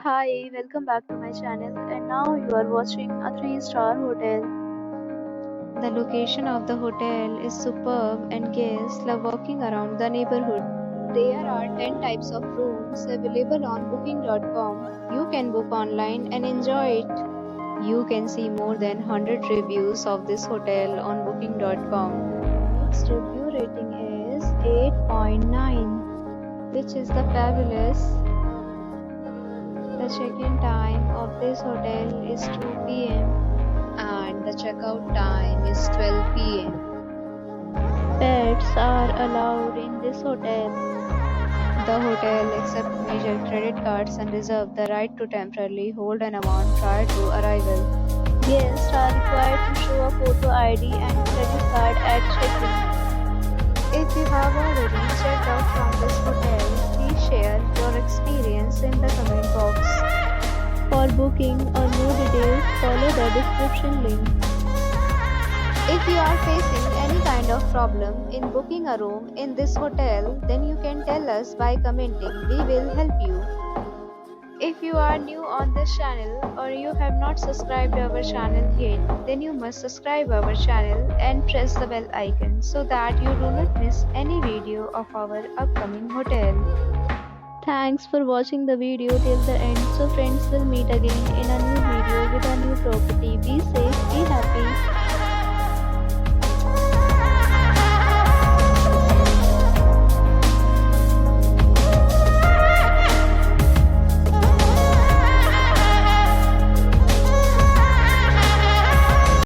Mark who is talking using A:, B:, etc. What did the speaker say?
A: Hi, welcome back to my channel, and now you are watching a 3-star hotel. The location of the hotel is superb and guests love walking around the neighborhood. There are 10 types of rooms available on booking.com. You can book online and enjoy it. You can see more than 100 reviews of this hotel on booking.com. Its review rating is 8.9, which is the fabulous. The check-in time of this hotel is 2 p.m. and the checkout time is 12 p.m. Pets are allowed in this hotel. The hotel accepts major credit cards and reserves the right to temporarily hold an amount prior to arrival. Guests are required to show a photo ID and credit card at check-in. If you have already checked out from this hotel, please share your experience in the comment box. For booking or more details, follow the description link. If you are facing any kind of problem in booking a room in this hotel, then you can tell us by commenting. We will help you. If you are new on this channel or you have not subscribed our channel yet, then you must subscribe our channel and press the bell icon so that you do not miss any video of our upcoming hotel. Thanks for watching the video till the end. So friends, will meet again in a new video with a new property. Be safe, be happy.